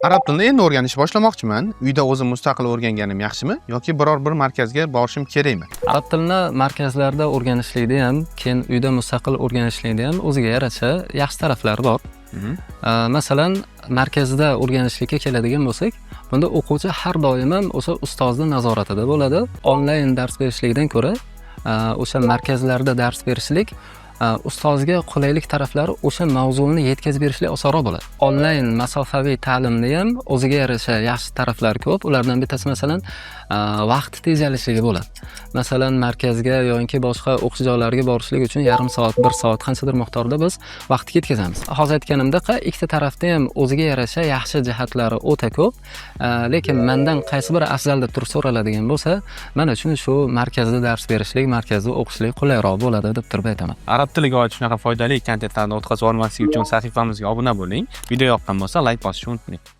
Arab tilini endi o'rganishni boshlamoqchiman. Uyda o'zim mustaqil o'rganganim yaxshimi yoki biror bir markazga borishim kerakmi? Arab tilini markazlarda o'rganishlikda ham, keyin uyda mustaqil o'rganishlikda ham o'ziga yarasha yaxshi taraflari bor. Masalan, markazda o'rganishlikka keladigan bo'lsak, bunda o'quvchi har doim ham o'sha ustozning nazoratida bo'ladi. Onlayn dars berishlikdan ko'ra, o'sha markazlarda dars berishlik ustozga qulaylik taraflari o'sha mavzuni yetkazib berishlik osonroq bo'ladi. Onlayn masofaviy ta'limni ham o'ziga yarasha yaxshi taraflari ko'p. Ulardan bittasi masalan vaqt tejallishligi bo'ladi. Masalan, markazga yoki boshqa o'qish joylariga borishlik uchun yarim soat, 1 soat qanchadir miqdorda biz vaqt ketkazamiz. Hozir aytganimdek, ikkita tarafda ham o'ziga yarasha yaxshi jihatlari o'ta ko'p. Lekin mendan qaysi biri afzal deb turib so'raladigan bo'lsa, men uchun shu markazda dars berishlik, markazda o'qishlik qulayroq bo'ladi deb turib aytaman. Arab tiliga oid shunaqa foydali kontentlarni o'tkazib olmaslik uchun sahifamizga obuna bo'ling. Video yoqqan bo'lsa, like bosishni unutmang.